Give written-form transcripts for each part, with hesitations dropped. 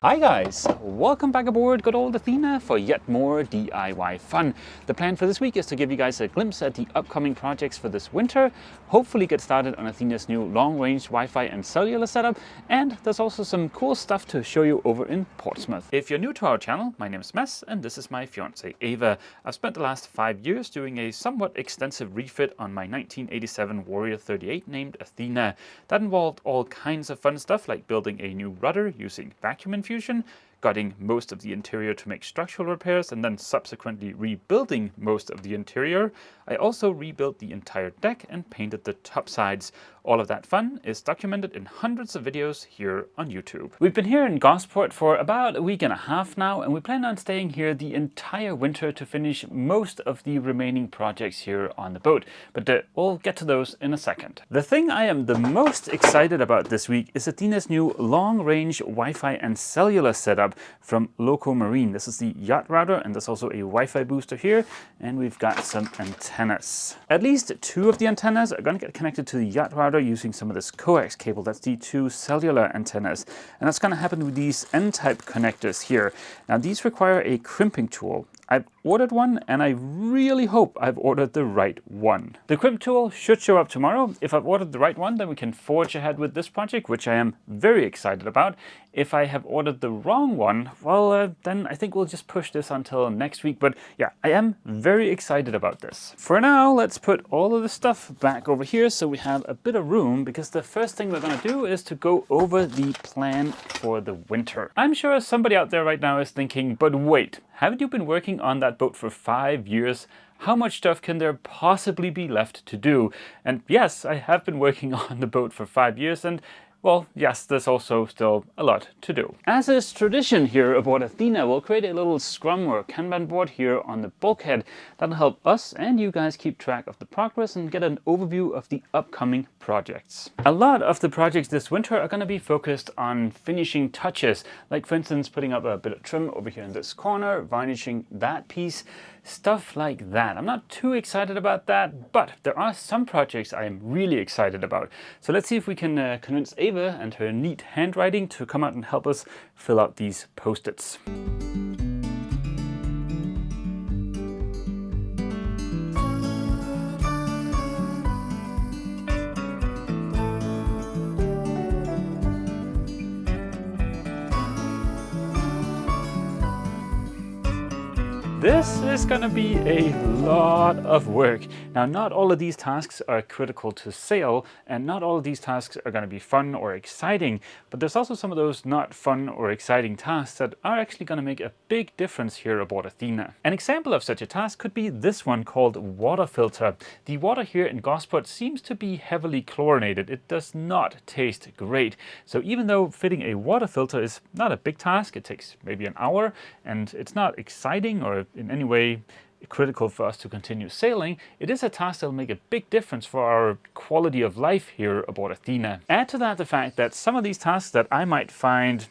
Hi guys, welcome back aboard good old Athena for yet more DIY fun. The plan for this week is to give you guys a glimpse at the upcoming projects for this winter, hopefully get started on Athena's new long-range Wi-Fi and cellular setup, and there's also some cool stuff to show you over in Portsmouth. If you're new to our channel, my name is Mess and this is my fiance Ava. I've spent the last 5 years doing a somewhat extensive refit on my 1987 Warrior 38 named Athena. That involved all kinds of fun stuff like building a new rudder using vacuum infusion, gutting most of the interior to make structural repairs, and then subsequently rebuilding most of the interior. I also rebuilt the entire deck and painted the top sides. All of that fun is documented in hundreds of videos here on YouTube. We've been here in Gosport for about a week and a half now, and we plan on staying here the entire winter to finish most of the remaining projects here on the boat. But we'll get to those in a second. The thing I am the most excited about this week is Athena's new long-range Wi-Fi and cellular setup from Loco Marine. This is the Yacht router, and there's also a Wi-Fi booster here, and we've got some antennas. At least two of the antennas are going to get connected to the Yacht router using some of this coax cable. That's the two cellular antennas, and that's going to happen with these N-type connectors here. Now these require a crimping tool. I've ordered one, and I really hope I've ordered the right one. The crimp tool should show up tomorrow. If I've ordered the right one, then we can forge ahead with this project, which I am very excited about. If I have ordered the wrong one, well, then I think we'll just push this until next week. But yeah, I am very excited about this. For now, let's put all of the stuff back over here so we have a bit of room, because the first thing we're going to do is to go over the plan for the winter. I'm sure somebody out there right now is thinking, but wait, haven't you been working on that boat for 5 years? How much stuff can there possibly be left to do? And yes, I have been working on the boat for 5 years, and well, yes, there's also still a lot to do. As is tradition here aboard Athena, we'll create a little scrum or Kanban board here on the bulkhead. That'll help us and you guys keep track of the progress and get an overview of the upcoming projects. A lot of the projects this winter are going to be focused on finishing touches, like for instance putting up a bit of trim over here in this corner, varnishing that piece, stuff like that. I'm not too excited about that, but there are some projects I am really excited about. So let's see if we can convince Ava and her neat handwriting to come out and help us fill out these post-its. This is going to be a lot of work. Now, not all of these tasks are critical to sail, and not all of these tasks are going to be fun or exciting, but there's also some of those not fun or exciting tasks that are actually going to make a big difference here aboard Athena. An example of such a task could be this one called water filter. The water here in Gosport seems to be heavily chlorinated. It does not taste great. So even though fitting a water filter is not a big task, it takes maybe an hour, and it's not exciting or in any way critical for us to continue sailing, it is a task that will make a big difference for our quality of life here aboard Athena. Add to that the fact that some of these tasks that I might find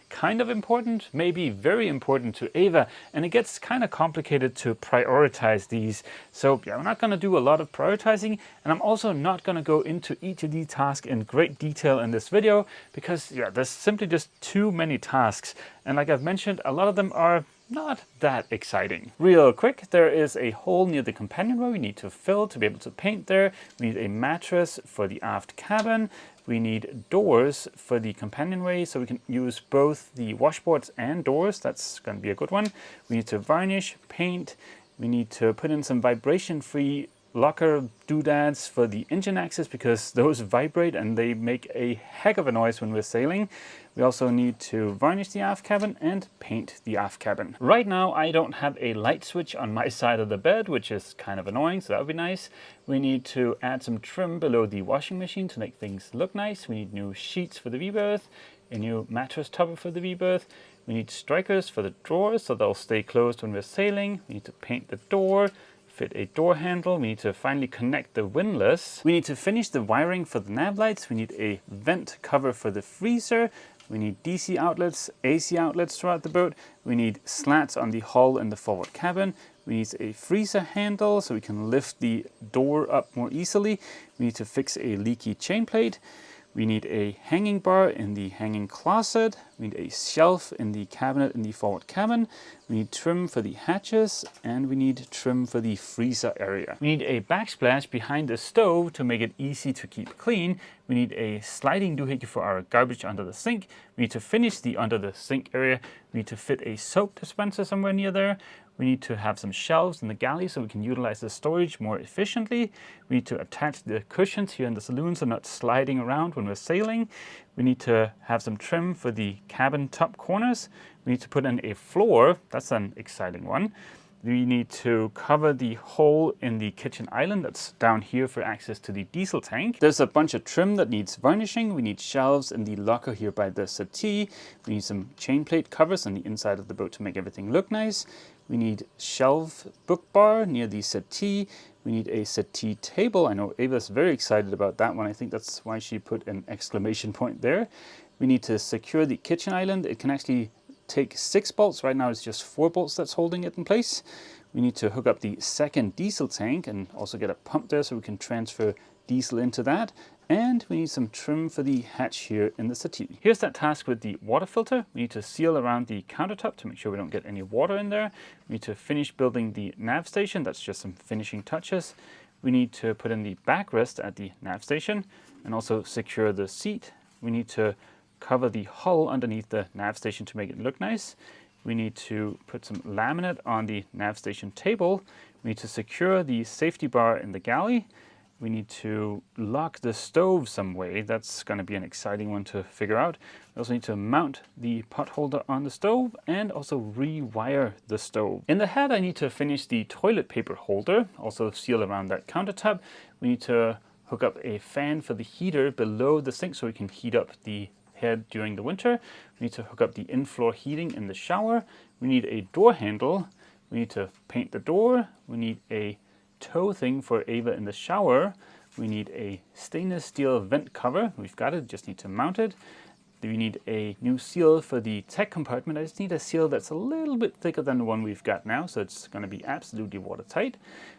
kind of important, maybe very important to Ava, and it gets kind of complicated to prioritize these. So yeah, we're not going to do a lot of prioritizing, and I'm also not going to go into each of these tasks in great detail in this video, because yeah, there's simply just too many tasks, and like I've mentioned, a lot of them are not that exciting. Real quick, there is a hole near the companionway we need to fill to be able to paint there. We need a mattress for the aft cabin. We need doors for the companionway, so we can use both the washboards and doors. That's going to be a good one. We need to varnish, paint. We need to put in some vibration-free locker doodads for the engine axis, because those vibrate and they make a heck of a noise when we're sailing. We also need to varnish the aft cabin and paint the aft cabin. Right now I don't have a light switch on my side of the bed, which is kind of annoying, so that would be nice. We need to add some trim below the washing machine to make things look nice. We need new sheets for the V-berth, a new mattress topper for the V-berth. We need strikers for the drawers so they'll stay closed when we're sailing. We need to paint the door, fit a door handle. We need to finally connect the windlass. We need to finish the wiring for the nav lights. We need a vent cover for the freezer. We need DC outlets, AC outlets throughout the boat. We need slats on the hull and the forward cabin. We need a freezer handle so we can lift the door up more easily. We need to fix a leaky chain plate. We need a hanging bar in the hanging closet. We need a shelf in the cabinet in the forward cabin. We need trim for the hatches, and we need trim for the freezer area. We need a backsplash behind the stove to make it easy to keep clean. We need a sliding doohickey for our garbage under the sink. We need to finish the under the sink area. We need to fit a soap dispenser somewhere near there. We need to have some shelves in the galley so we can utilize the storage more efficiently. We need to attach the cushions here in the saloon so not sliding around when we're sailing. We need to have some trim for the cabin top corners. We need to put in a floor. That's an exciting one. We need to cover the hole in the kitchen island that's down here for access to the diesel tank. There's a bunch of trim that needs varnishing. We need shelves in the locker here by the settee. We need some chain plate covers on the inside of the boat to make everything look nice. We need shelf book bar near the settee. We need a settee table. I know Ava's very excited about that one. I think that's why she put an exclamation point there. We need to secure the kitchen island. It can actually take 6 bolts. Right now it's just 4 bolts that's holding it in place. We need to hook up the second diesel tank and also get a pump there so we can transfer diesel into that. And we need some trim for the hatch here in the settee. Here's that task with the water filter. We need to seal around the countertop to make sure we don't get any water in there. We need to finish building the nav station. That's just some finishing touches. We need to put in the backrest at the nav station and also secure the seat. We need to cover the hull underneath the nav station to make it look nice. We need to put some laminate on the nav station table. We need to secure the safety bar in the galley. We need to lock the stove some way. That's going to be an exciting one to figure out. We also need to mount the pot holder on the stove and also rewire the stove. In the head, I need to finish the toilet paper holder, also seal around that countertop. We need to hook up a fan for the heater below the sink so we can heat up the head during the winter. We need to hook up the in-floor heating in the shower. We need a door handle. We need to paint the door. We need a toe thing for Ava in the shower. We need a stainless steel vent cover. We've got it, just need to mount it. We need a new seal for the tech compartment. I just need a seal that's a little bit thicker than the one we've got now, so it's going to be absolutely watertight.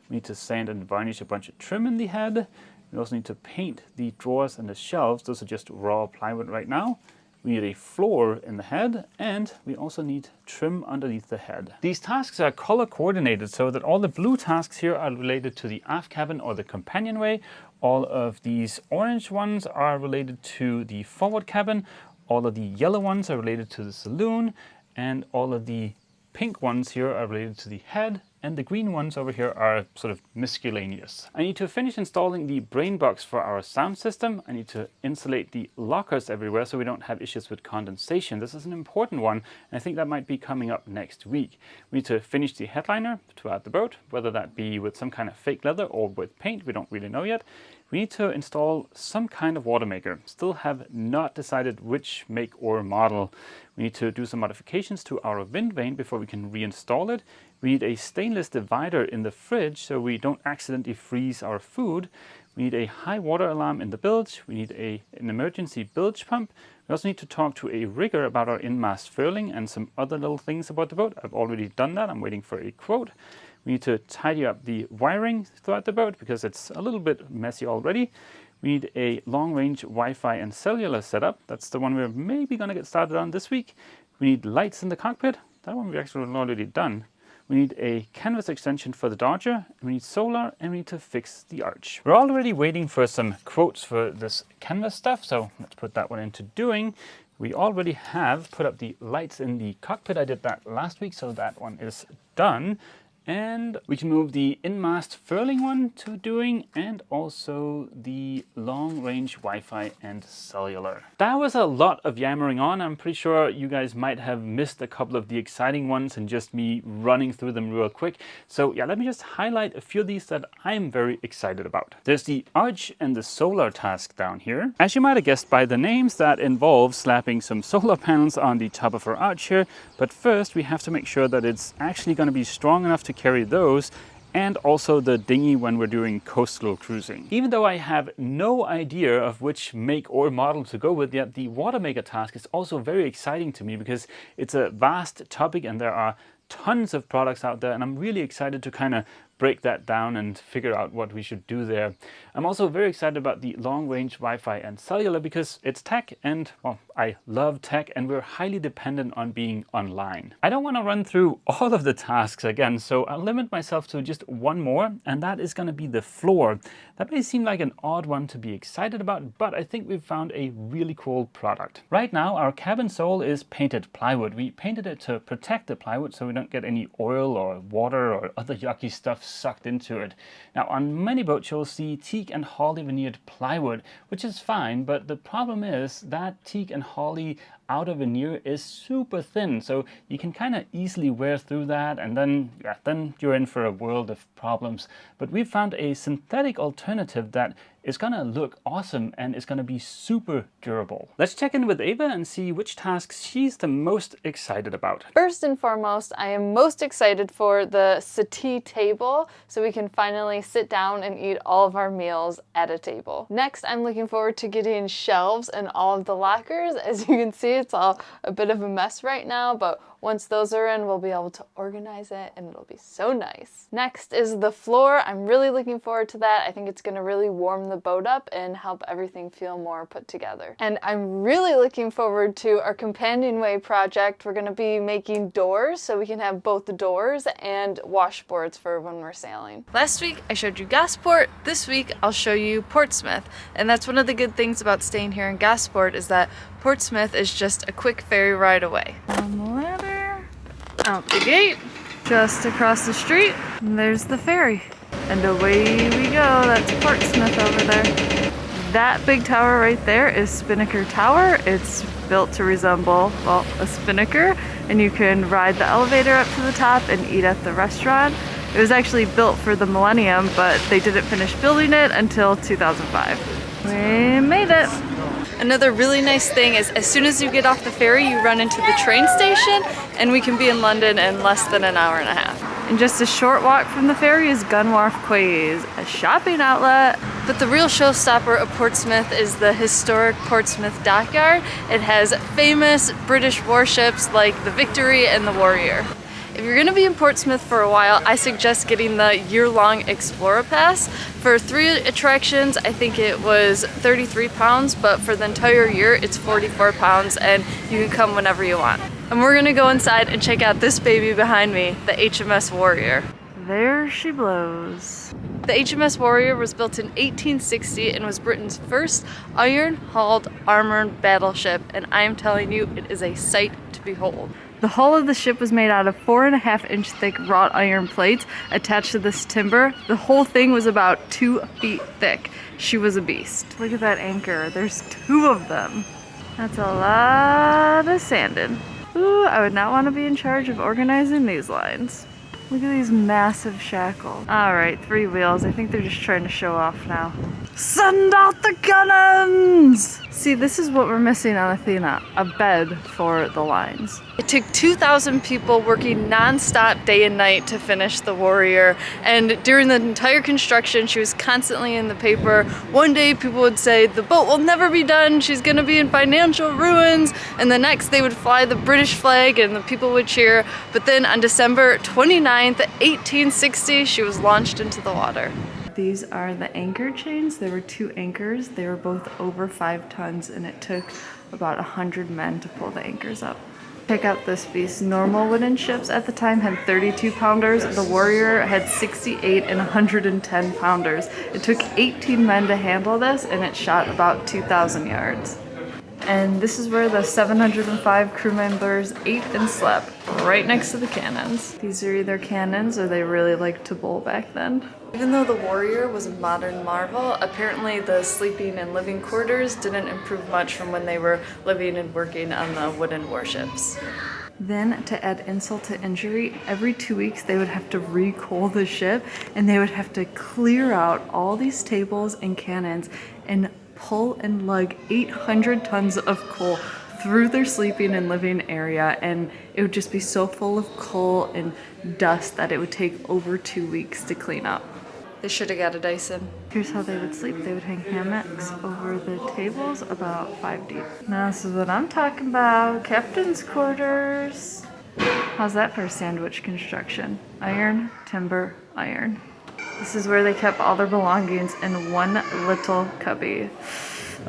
We need to sand and varnish a bunch of trim in the head. We also need to paint the drawers and the shelves. Those are just raw plywood right now. We need a floor in the head, and we also need trim underneath the head. These tasks are color coordinated so that all the blue tasks here are related to the aft cabin or the companionway. All of these orange ones are related to the forward cabin. All of the yellow ones are related to the saloon, and all of the pink ones here are related to the head, and the green ones over here are sort of miscellaneous. I need to finish installing the brain box for our sound system. I need to insulate the lockers everywhere so we don't have issues with condensation. This is an important one, and I think that might be coming up next week. We need to finish the headliner throughout the boat, whether that be with some kind of fake leather or with paint, we don't really know yet. We need to install some kind of water maker. Still have not decided which make or model. We need to do some modifications to our wind vane before we can reinstall it. We need a stainless divider in the fridge so we don't accidentally freeze our food. We need a high water alarm in the bilge. We need an emergency bilge pump. We also need to talk to a rigger about our in-mast furling and some other little things about the boat. I've already done that. I'm waiting for a quote. We need to tidy up the wiring throughout the boat because it's a little bit messy already. We need a long-range Wi-Fi and cellular setup. That's the one we're maybe going to get started on this week. We need lights in the cockpit. That one we've actually already done. We need a canvas extension for the Dodger. We need solar, and we need to fix the arch. We're already waiting for some quotes for this canvas stuff, so let's put that one into doing. We already have put up the lights in the cockpit. I did that last week, so that one is done. And we can move the in-mast furling one to doing, and also the long-range Wi-Fi and cellular. That was a lot of yammering on. I'm pretty sure you guys might have missed a couple of the exciting ones and just me running through them real quick. So yeah, let me just highlight a few of these that I'm very excited about. There's the arch and the solar task down here. As you might have guessed by the names, that involves slapping some solar panels on the top of our arch here. But first we have to make sure that it's actually going to be strong enough to carry those, and also the dinghy when we're doing coastal cruising. Even though I have no idea of which make or model to go with yet, the water maker task is also very exciting to me because it's a vast topic and there are tons of products out there, and I'm really excited to kind of break that down and figure out what we should do there. I'm also very excited about the long-range Wi-Fi and cellular because it's tech and, well, I love tech and we're highly dependent on being online. I don't want to run through all of the tasks again, so I'll limit myself to just one more, and that is going to be the floor. That may seem like an odd one to be excited about, but I think we've found a really cool product. Right now, our cabin sole is painted plywood. We painted it to protect the plywood so we don't get any oil or water or other yucky stuff sucked into it. Now, on many boats, you'll see teak and holly veneered plywood, which is fine, but the problem is that teak and holly outer veneer is super thin, so you can kind of easily wear through that, and then you're in for a world of problems. But we've found a synthetic alternative that is gonna look awesome and is gonna be super durable. Let's check in with Ava and see which tasks she's the most excited about. First and foremost, I am most excited for the settee table, so we can finally sit down and eat all of our meals at a table. Next, I'm looking forward to getting shelves in all of the lockers. As you can see, it's all a bit of a mess right now, but once those are in, we'll be able to organize it and it'll be so nice. Next is the floor. I'm really looking forward to that. I think it's gonna really warm the boat up and help everything feel more put together. And I'm really looking forward to our companionway project. We're gonna be making doors so we can have both the doors and washboards for when we're sailing. Last week I showed you Gosport. This week I'll show you Portsmouth. And that's one of the good things about staying here in Gosport is that Portsmouth is just a quick ferry ride away. On the ladder, out the gate, just across the street, and there's the ferry. And away we go. That's Portsmouth over there. That big tower right there is Spinnaker Tower. It's built to resemble, well, a spinnaker, and you can ride the elevator up to the top and eat at the restaurant. It was actually built for the millennium, but they didn't finish building it until 2005. We made it. Another really nice thing is as soon as you get off the ferry, you run into the train station, and we can be in London in less than an hour and a half. And just a short walk from the ferry is Gunwharf Quays, a shopping outlet. But the real showstopper of Portsmouth is the historic Portsmouth Dockyard. It has famous British warships like the Victory and the Warrior. If you're gonna be in Portsmouth for a while, I suggest getting the year-long Explorer Pass. For 3 attractions, I think it was £33, but for the entire year, it's £44, and you can come whenever you want. And we're gonna go inside and check out this baby behind me, the HMS Warrior. There she blows. The HMS Warrior was built in 1860 and was Britain's first iron-hulled armored battleship, and I am telling you, it is a sight to behold. The hull of the ship was made out of 4.5-inch thick wrought iron plates attached to this timber. The whole thing was about 2 feet thick. She was a beast. Look at that anchor. There's 2 of them. That's a lot of sanding. Ooh, I would not want to be in charge of organizing these lines. Look at these massive shackles. All right, 3 wheels. I think they're just trying to show off now. Send out the cannons! See, this is what we're missing on Athena, a bed for the lines. It took 2,000 people working non-stop day and night to finish the Warrior, and during the entire construction, she was constantly in the paper. One day people would say, the boat will never be done, she's gonna be in financial ruins, and the next they would fly the British flag and the people would cheer, but then on December 29th, 1860, she was launched into the water. These are the anchor chains. There were 2 anchors. They were both over 5 tons, and it took about 100 men to pull the anchors up. Check out this beast. Normal wooden ships at the time had 32-pounders. The Warrior had 68 and 110-pounders. It took 18 men to handle this, and it shot about 2,000 yards. And this is where the 705 crew members ate and slept, right next to the cannons. These are either cannons or they really liked to bowl back then. Even though the Warrior was a modern marvel, apparently the sleeping and living quarters didn't improve much from when they were living and working on the wooden warships. Then, to add insult to injury, every 2 weeks they would have to recoal the ship, and they would have to clear out all these tables and cannons and pull and lug 800 tons of coal through their sleeping and living area, and it would just be so full of coal and dust that it would take over 2 weeks to clean up. They should have got a Dyson. Here's how they would sleep. They would hang hammocks over the tables about 5 deep. Now this is what I'm talking about. Captain's quarters. How's that for sandwich construction? Iron, timber, iron. This is where they kept all their belongings in one little cubby.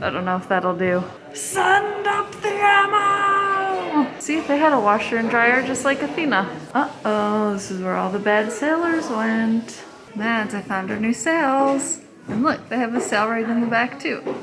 I don't know if that'll do. Send up the ammo! See, they had a washer and dryer just like Athena. Uh-oh, this is where all the bad sailors went. Lads, I found our new sails. And look, they have a sail right in the back too.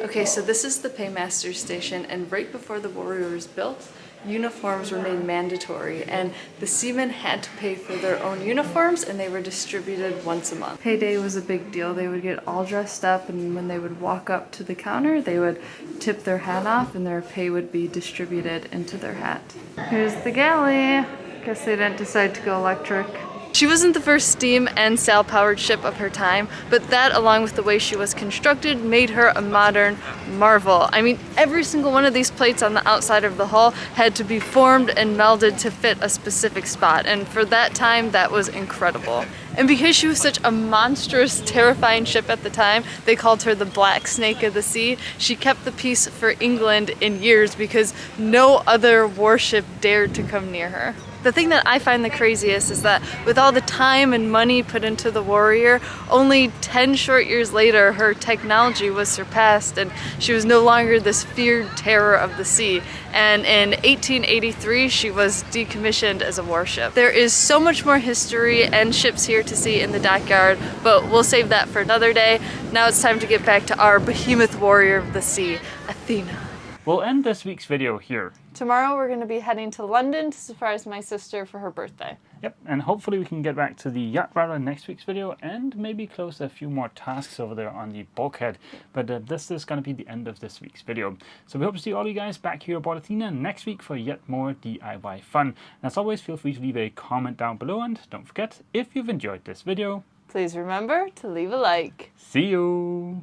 Okay, so this is the paymaster station, and right before the Warrior was built, uniforms were made mandatory, and the seamen had to pay for their own uniforms, and they were distributed once a month. Payday was a big deal. They would get all dressed up, and when they would walk up to the counter, they would tip their hat off, and their pay would be distributed into their hat. Here's the galley. Guess they didn't decide to go electric. She wasn't the first steam and sail-powered ship of her time, but that, along with the way she was constructed, made her a modern marvel. I mean, every single one of these plates on the outside of the hull had to be formed and melded to fit a specific spot, and for that time, that was incredible. And because she was such a monstrous, terrifying ship at the time, they called her the Black Snake of the Sea. She kept the peace for England in years because no other warship dared to come near her. The thing that I find the craziest is that with all the time and money put into the Warrior, only 10 short years later her technology was surpassed and she was no longer this feared terror of the sea. And in 1883 she was decommissioned as a warship. There is so much more history and ships here to see in the dockyard, but we'll save that for another day. Now it's time to get back to our behemoth warrior of the sea, Athena. We'll end this week's video here. Tomorrow we're going to be heading to London to surprise my sister for her birthday. Yep, and hopefully we can get back to the yacht rather next week's video and maybe close a few more tasks over there on the bulkhead. But this is going to be the end of this week's video. So we hope to see all you guys back here aboard Athena next week for yet more DIY fun. And as always, feel free to leave a comment down below, and don't forget, if you've enjoyed this video, please remember to leave a like. See you!